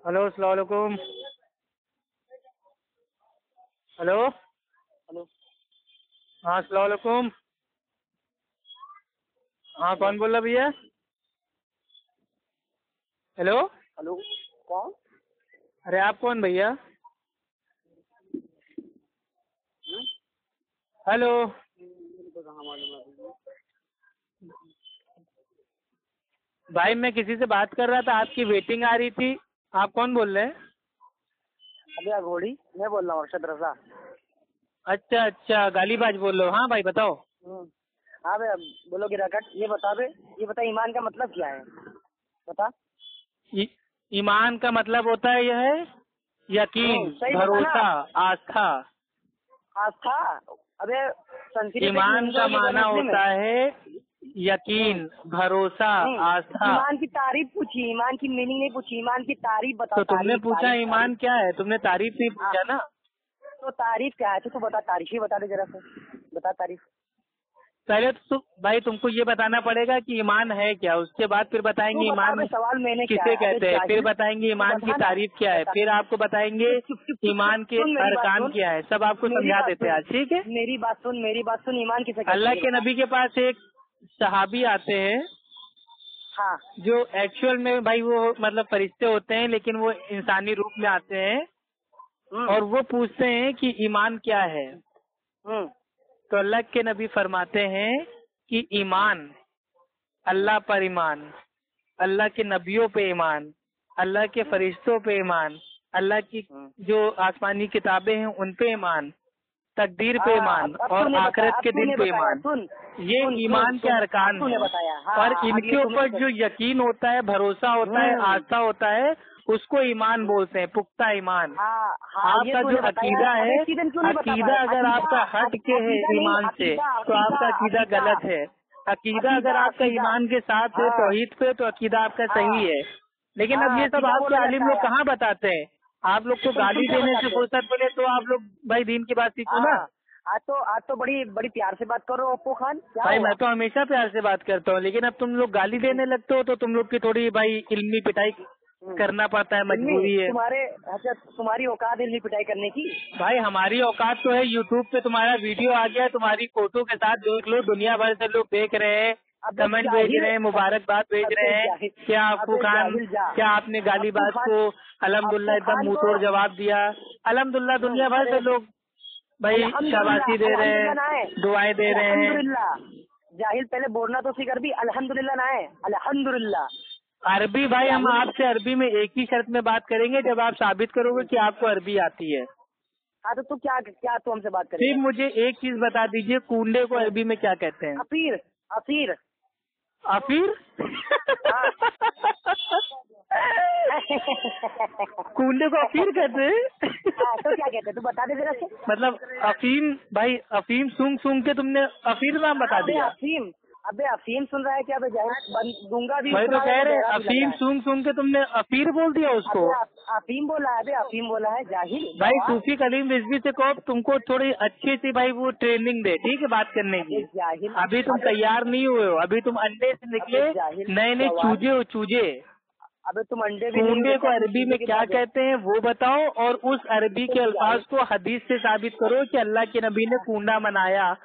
Hello अस्सलाम वालेकुम। Hello hello. हाँ अस्सलाम वालेकुम। हाँ कौन बोल रहा भैया? हेलो। हेलो कौन? अरे आप कौन भैया? हेलो। भाई मैं किसी से बात कर रहा था, आपकी वेटिंग आ रही थी। आप कौन बोल रहे हैं? अबे घोड़ी, मैं बोल रहा हूँ अरशद रजा। अच्छा अच्छा, गालीबाज बोल रहे हो। हाँ भाई बताओ। हाँ बे, बोलो गिराकट। ये बता ईमान का मतलब क्या है? बता। ईमान का मतलब होता है यह है यकीन, सही बता ना। भरोसा, आस्था। आस्था? अबे संस्कृत ईमान का माना होता है यकीन, भरोसा, आस्था। ईमान की तारीफ पूछी, ईमान की मीनिंग नहीं पूछी, ईमान की तारीफ बताओ। तो तुमने पूछा ईमान क्या है, तुमने तारीफ नहीं पूछा ना। तो तारीफ क्या है? तो बता, तारीफ ही बता दे जरा से। बता तारीफ। पहले तो भाई तुमको ये बताना पड़ेगा कि ईमान है क्या, उसके बाद फिर बताएंगे ईमान सवाल मैंने किसे कहते हैं, फिर बताएंगे ईमान की तारीफ क्या है, फिर आपको बताएंगे ईमान के अरकान क्या है, सब आपको समझा देते हैं आज। ठीक है, मेरी बात सुन। ईमान किसे कहते हैं? अल्लाह के नबी के पास एक सहाबी आते हैं। हाँ। जो एक्चुअल में भाई वो मतलब फरिश्ते होते हैं, लेकिन वो इंसानी रूप में आते हैं और वो पूछते हैं कि ईमान क्या है। तो अल्लाह के नबी फरमाते हैं कि ईमान, अल्लाह पर ईमान, अल्लाह के नबियों पे ईमान, अल्लाह के फरिश्तों पे ईमान, अल्लाह की जो आसमानी किताबें हैं उन पे ईमान, तकदीर पे ईमान और आखिरत के दिन पे ईमान। ये ईमान के अरकान हैं। और इनके ऊपर जो यकीन होता है, भरोसा होता है, आस्था होता है, उसको ईमान बोलते हैं, पुख्ता ईमान। आपका जो अकीदा है, अकीदा अगर आपका हट के है ईमान से तो आपका अकीदा गलत है। अकीदा अगर आपका ईमान के साथ है, तौहीद पे, तो अकीदा आपका सही है। लेकिन अब ये सब आपके आलिम लोग कहाँ बताते हैं। आप लोग को गाली देने से फुर्सत मिले तो आप लोग भाई दीन की बात सीखो ना। आज तो बड़ी प्यार से बात कर रहे हो अप्पू खान। भाई मैं तो हमेशा प्यार से बात करता हूँ, लेकिन अब तुम लोग गाली देने लगते हो तो तुम लोग की थोड़ी भाई इल्मी पिटाई करना पड़ता है, मजबूरी है। तुम्हारी औकात इल्मी पिटाई करने की? भाई हमारी औकात तो है, यूट्यूब पे तुम्हारा वीडियो आ गया, तुम्हारी फोटो के साथ देख लो, दुनिया भर से लोग देख रहे हैं, कमेंट भेज रहे हैं, मुबारकबाद भेज रहे हैं। क्या अप्पू खान, क्या आपने गालीबाज को अल्हम्दुलिल्लाह एकदम मुंह तोड़ जवाब दिया? अल्हम्दुलिल्लाह दुनिया भर से लोग भाई शाबाशी दे रहे हैं, दुआएं दे रहे हैं। जाहिल पहले बोलना तो सीख, अरबी अल्हम्दुलिल्लाह ना है, अल्हम्दुलिल्लाह। अरबी भाई हम आपसे अरबी में एक ही शर्त में बात करेंगे, जब आप साबित करोगे कि आपको अरबी आती है। हाँ तो तू क्या तू हमसे बात करेगा? फिर मुझे एक चीज बता दीजिए, कूंडे को अरबी में क्या कहते हैं? अफीर। अफीर? अफीर? कूंडे को अफीर कहते हैं? तो क्या कहते हैं, तू बता दे जरा से। मतलब अफीम भाई, अफीम सूंघ सूंघ के तुमने अफीर नाम बता दिया। अबे अफीम सुन रहा है क्या? दूंगा भी। भाई तो कह रहे अफीम सूंघ सूंघ के तुमने अफीर बोल दिया उसको। अफीम बोला है, अफीम बोला है जाहिल। भाई सूफी कलीम रिजवी से कहो तुमको थोड़ी अच्छी सी भाई वो ट्रेनिंग दे, ठीक है, बात करने की। अभी तुम तैयार नहीं हुए हो, अभी तुम अंडे से निकले नए नए चूजे हो, चूजे। अबे तुम अंडे भी कूंडे को अरबी में क्या कहते हैं वो बताओ, और उस अरबी के अल्फाज को हदीस से साबित करो कि अल्लाह के नबी ने कूंडा मनाया,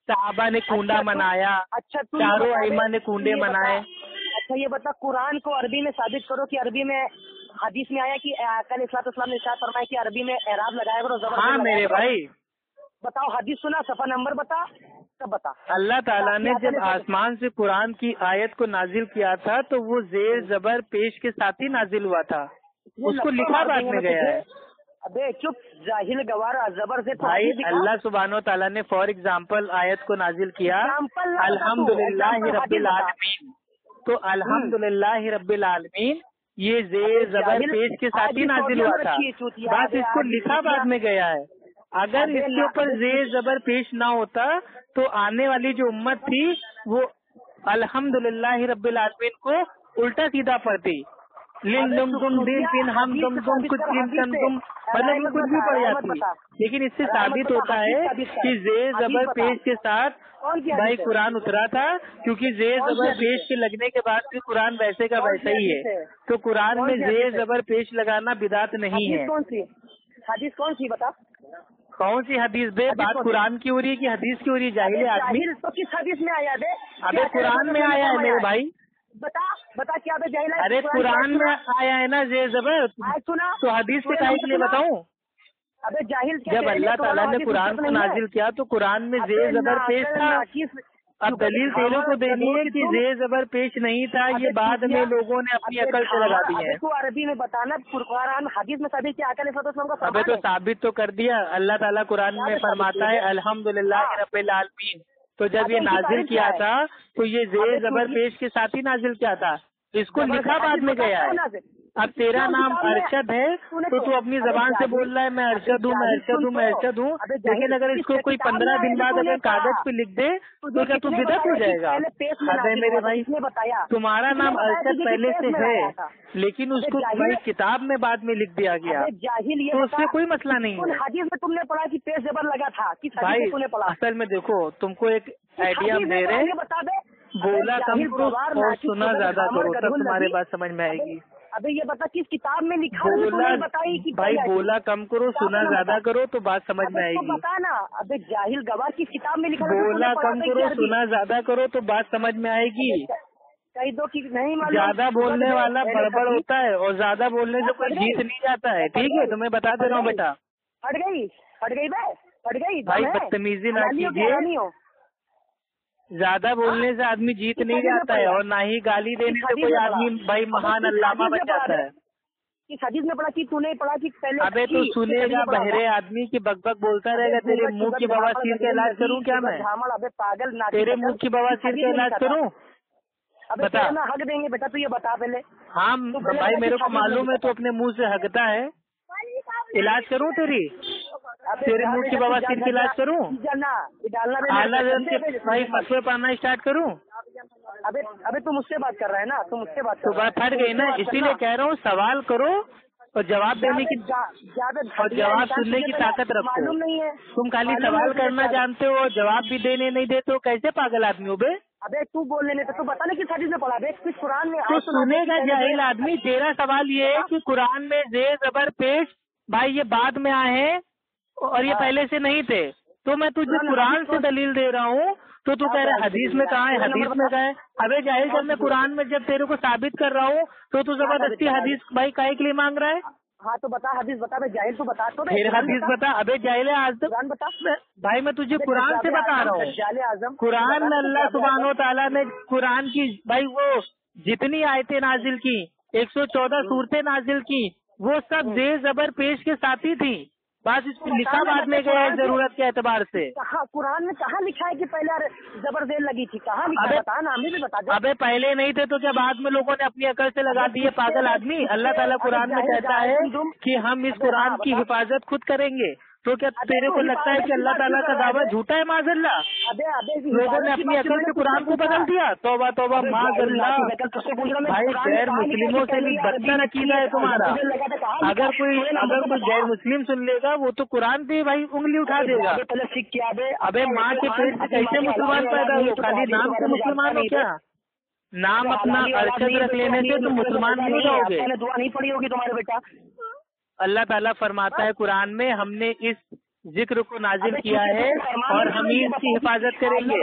सहाबा ने कूंडा मनाया, चारों अइमा ने कूंडे मनाए। अच्छा ये बता, कुरान को अरबी में साबित करो कि अरबी में हदीस में आया कि कल इस्लाम ने इरशाद फरमाया कि अरबी में एराब लगाया करो, जबर। हाँ मेरे भाई बताओ, हदीस सुना, सफा नंबर बता, सब बता। अल्लाह ताला ने जब आसमान से कुरान की आयत को नाजिल किया था तो वो जेर जबर पेश के साथ ही नाजिल हुआ था, उसको लिखा बाद में गया है। अबे चुप जाहिल गवार, जबर से भाई अल्लाह सुब्हानो ताला ने फॉर एग्जाम्पल आयत को नाजिल किया अल्हम्दुलिल्लाहि रब्बिल आलमीन, तो अल्हम्दुलिल्लाहि रब्बिल आलमीन ये जेर जबर पेश के साथ ही नाजिल हुआ था, बस इसको लिखा बाद में गया है। अगर इसके ऊपर जेर जबर पेश ना होता तो आने वाली जो उम्मत थी वो अल्हम्दुलिल्लाहि रब्बिल आलमीन को उल्टा सीधा पढ़ती। लिन दुम दुम दिन फिन हम दुम दुम कुछ दिन कम तुम, मतलब ये कुछ भी पड़ जाती है। लेकिन इससे साबित होता है कि जे जबर पेश के साथ भाई कुरान उतरा था, क्योंकि जे जबर पेश के लगने के बाद भी कुरान वैसे का वैसा ही है। तो कुरान में जे जबर पेश लगाना बिदात नहीं है। कौन सी हदीस, कौन सी बता? कौन सी हदीस बे? बात कुरान की हो रही है कि हदीस की हो रही है? जाहिल आदमी, तो किस हदीस में आया बे? अबे कुरान में आया है मेरे भाई। बता क्या बे जाहिल? अरे कुरान में आया है ना जे जबर, सुना तो हदीस के काहे के लिए बताऊं? अबे जाहिल, जब अल्लाह ताला ने कुरान को नाजिल किया तो कुरान में जे जबर पेश था। अब दलील तेरे को देनी है कि जे जबर पेश नहीं था, ये बाद में लोगों ने अपनी अकल से लगा दी है। तू अरबी में बताना, कुरान हदीस में साबित किया का। अबे तो साबित तो कर दिया। अल्लाह ताला कुरान में फरमाता है अल्हम्दुलिल्लाह रब्बिल आलमीन। तो जब ये नाजिल किया था तो ये जे जबर पेश के साथ ही नाजिल किया था, इसको लिखा बाद में गया है। अब तेरा नाम अरशद है तो तू अपनी जबान से बोल रहा है मैं अरशद हूँ, मैं अरशद हूँ, मैं अरशद हूँ। लेकिन अगर इसको कोई 15 दिन बाद अगर कागज पे लिख दे तो क्या तू बिदअत हो जाएगा? अरे मेरे भाई, तुम्हारा नाम अरशद पहले से है, लेकिन उसको भाई किताब में बाद में लिख दिया गया, तो उससे कोई मसला नहीं है। हदीस में तुमने पढ़ा कि पेश जबर लगा था भाई? असल में देखो, तुमको एक आइडिया दे रहे, बोला कम करो और सुना ज्यादा करो, तब तुम्हारे बात समझ में आएगी। अबे ये बता किस किताब में लिखा है? बोला बताई कि भाई, बोला कम करो सुना ज्यादा करो तो बात समझ में आएगी। बता ना। अबे जाहिल गवाह किस किताब में लिखा है? बोला कम करो सुना ज्यादा करो तो बात समझ में आएगी। कहीं दो की नहीं मालूम। ज्यादा बोलने वाला बड़बड़ होता है और ज्यादा बोलने से कोई जीत नहीं जाता है। ठीक है, तो मैं बता दे रहा हूँ बेटा। हट गई बे, हट गई भाई, बदतमीजी ना कीजिए। ज्यादा बोलने से आदमी जीत नहीं जाता है और ना ही गाली देने से कोई आदमी भाई महान अल्लामा बन जाता है। इस हदीस में पढ़ा कि तूने पढ़ा कि पहले। अबे तो सुनेगा बहरे आदमी की बकबक बोलता रहेगा। तेरे मुंह की बवासीर का इलाज करूं क्या मैं? अबे पागल, तेरे मुंह की बवासीर का इलाज करूं? बता। हक देंगे बेटा, तू ये बता पहले। हाँ भाई, मेरे को मालूम है तू अपने मुंह से हकता है। इलाज करूं तेरे मुंह की बवासीर का इलाज करूं? आला भाई फतवे पाना स्टार्ट करूं? अबे तुम मुझसे बात कर रहा है ना, तुम मुझसे बात तो बात फट गई ना, इसीलिए कह रहा हूँ सवाल करो और जवाब देने की और जवाब सुनने की ताकत रखो। मालूम नहीं है तुम खाली सवाल करना जानते हो और जवाब भी देने नहीं देते हो, कैसे पागल आदमी हो बे? अबे तू बोलने नहीं तो बता ना किस हदीस में पढ़ा बे? किस कुरान में? तो सुनेगा जाहिल आदमी। तेरा सवाल ये है कि कुरान में जे जबर पेश भाई ये बाद में आए हैं और ये पहले से नहीं थे, तो मैं तुझे कुरान से दलील दे रहा हूँ तो तू कह रहा है हदीस में कहाँ है, हदीस में कहाँ है? अबे जाहिल, जब मैं कुरान में जब तेरे को साबित कर रहा हूँ तो तू जबरदस्ती हदीस भाई काहे के लिए मांग रहा है? हाँ तो बता हदीस बता बे जाहिल, तू बता तो। फिर हदीस बता। अबे जाहिल है आज तक कुरान बता भाई, मैं तुझे कुरान से बता रहा हूँ। कुरान में अल्लाह सुब्हानो तआला ने कुरान की भाई वो जितनी आयतें नाजिल की, 114 सूरतें नाजिल की, वो सब जे जबर पेश के साथ ही थी। बस इसको लिखा बाद में गया है जरूरत के एतबार से। कहाँ कुरान में कहाँ लिखा है कि पहले जबर जेल लगी थी? कहाँ लिखा है? बता ना, हमें भी बता दे। अबे पहले नहीं थे तो क्या बाद में लोगों ने अपनी अकल से लगा दी है? पागल आदमी। अल्लाह ताला कुरान में कहता है कि हम इस कुरान की हिफाजत खुद करेंगे, तो क्या तेरे को लगता है कि अल्लाह ताला का दावा झूठा है? माज़अल्लाह, लोगों ने अपनी अकल से कुरान को बदल दिया। तौबा तौबा माज़अल्लाह। भाई गैर मुस्लिमों से भी बदतर अकीदा है तुम्हारा। अगर कोई गैर मुस्लिम सुन लेगा वो तो कुरान पे भाई उंगली उठा देगा। अबे माँ के पेट से कैसे मुसलमान पैदा हो? खाली नाम से मुसलमान हो क्या? नाम अपना अरशद रख लेने से तुम मुसलमान नहीं रहोगे। दुआ नहीं पड़ी होगी तुम्हारे बेटा। अल्लाह ताला फरमाता है कुरान में, हमने इस जिक्र को नाजिल किया है और हम ही इसकी हिफाजत करेंगे।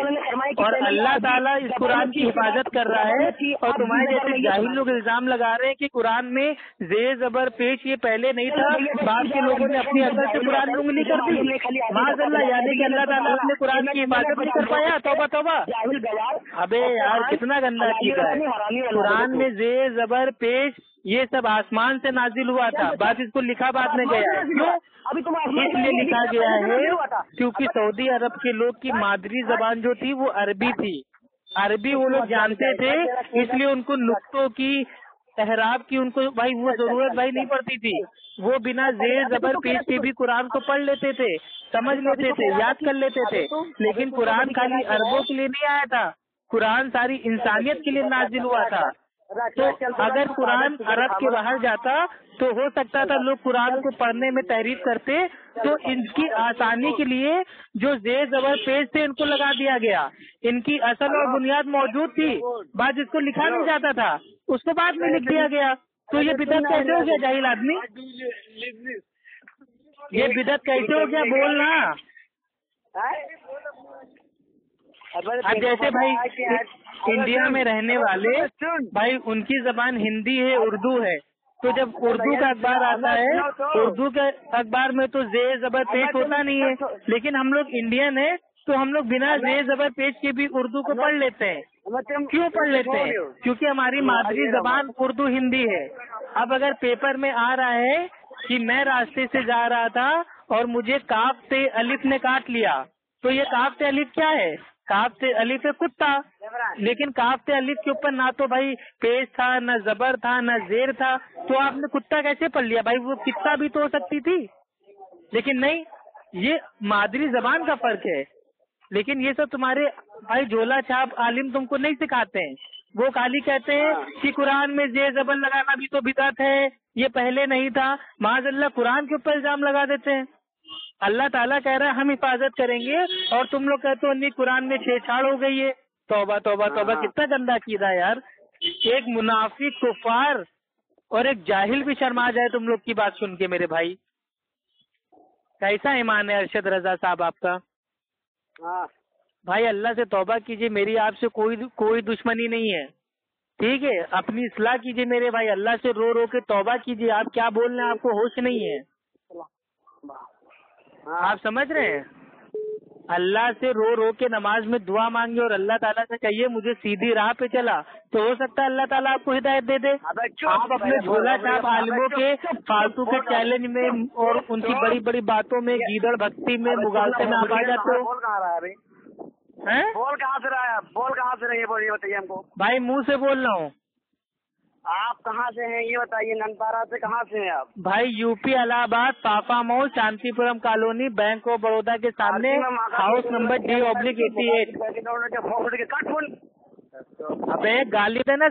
और अल्लाह ताला इस कुरान की हिफाजत कर रहा है और तुम्हारे जैसे जाहिल लोग इल्जाम लगा रहे हैं कि कुरान में जे जबर पेश ये पहले नहीं था, बाद के लोगों ने अपनी अकल से कुरान में उंगली कर दी। माज़अल्लाह, यानी कि अल्लाह ताला अपने कुरान की हिफाजत नहीं कर पाया। तौबा तौबा। अबे यार कितना गंदा चीज़ है। कुरान में जे जबर पेश ये सब आसमान से नाजिल हुआ था, बात इसको लिखा बाद में गया है। क्यों? इसलिए लिखा गया है क्योंकि सऊदी अरब के लोग की मादरी जबान जो थी वो अरबी थी। अरबी वो लोग जानते थे, इसलिए उनको नुक्तों की, एहराब की उनको भाई वो जरूरत भाई नहीं पड़ती थी। वो बिना जे जबर पेश के भी कुरान को पढ़ लेते थे, समझ लेते थे, याद कर लेते थे। लेकिन कुरान खाली अरबों के लिए नहीं आया था, कुरान सारी इंसानियत के लिए नाजिल हुआ था। तो अगर कुरान अरब के बाहर जाता तो हो सकता था लोग कुरान को पढ़ने में तहरीर करते, तो इनकी आसानी के लिए जो जेर जबर पेश थे इनको लगा दिया गया। इनकी असल और बुनियाद मौजूद थी, बात जिसको लिखा नहीं जाता था उसको बाद में लिख दिया गया। तो ये बिदअत कैसे हो गया जाहिल आदमी? ये बिदअत कैसे हो गया बोलना? अब जैसे भाई इंडिया में रहने वाले भाई उनकी जबान हिंदी है, उर्दू है, तो जब उर्दू का अखबार आता है, उर्दू के अखबार में तो जेर जबर पेश होता नहीं है, लेकिन हम लोग इंडियन है तो हम लोग बिना जेर जबर पेश के भी उर्दू को पढ़ लेते हैं। क्यों पढ़ लेते हैं? क्योंकि हमारी मादरी जबान उर्दू हिंदी है। अब अगर पेपर में आ रहा है कि मैं रास्ते से जा रहा था और मुझे काफ से अलिफ ने काट लिया, तो ये काफ से अलिफ क्या है? काफ से अलिफ है कुत्ता, लेकिन काफ से अलिफ के ऊपर ना तो भाई पेश था, न जबर था, न जेर था, तो आपने कुत्ता कैसे पढ़ लिया? भाई वो कितना भी तो हो सकती थी, लेकिन नहीं, ये मादरी जबान का फर्क है। लेकिन ये सब तुम्हारे भाई झोला छाप आलिम तुमको नहीं सिखाते हैं। वो खाली कहते हैं कि कुरान में जेर जबर लगाना भी तो बिदअत है, ये पहले नहीं था, माज़अल्लाह कुरान के ऊपर इल्जाम लगा देते हैं। अल्लाह ताला कह रहा है हम हिफाजत करेंगे और तुम लोग कहते हो नहीं कुरान में छेड़छाड़ हो गई है। तौबा तौबा तौबा, कितना गंदा कीदा यार। एक मुनाफिक, कुफार और एक जाहिल भी शर्मा जाए तुम लोग की बात सुन के। मेरे भाई कैसा ईमान है अरशद रजा साहब आपका? भाई अल्लाह से तौबा कीजिए, मेरी आपसे कोई दुश्मनी नहीं है, ठीक है? अपनी इस्लाह कीजिए मेरे भाई, अल्लाह से रो रो के तौबा कीजिए। आप क्या बोल रहे हैं, आपको होश नहीं है? आप समझ रहे हैं? अल्लाह से रो रो के नमाज में दुआ मांगिए और अल्लाह ताला से कहिए मुझे सीधी राह पे चला, तो हो सकता है अल्लाह ताला आपको हिदायत दे दे। आप अपने झोला छाप आलिमों के फालतू के चैलेंज में और उनकी बड़ी बड़ी बातों में, गीदड़ भक्ति में, मुगालते में आप आ जाते हो। हैं? बोल कहाँ से रहा है? बोल कहाँ से रही है? बोलिए, बताइए हमको। भाई मुंह से बोल रहा हूँ। आप कहाँ से हैं ये बताइए? नंदपारा से कहाँ से हैं आप? भाई यूपी इलाहाबाद, पापा mall, Shantipuram colony, bank of Baroda के सामने, house number D/88। Cut phone. अबे गाली देना।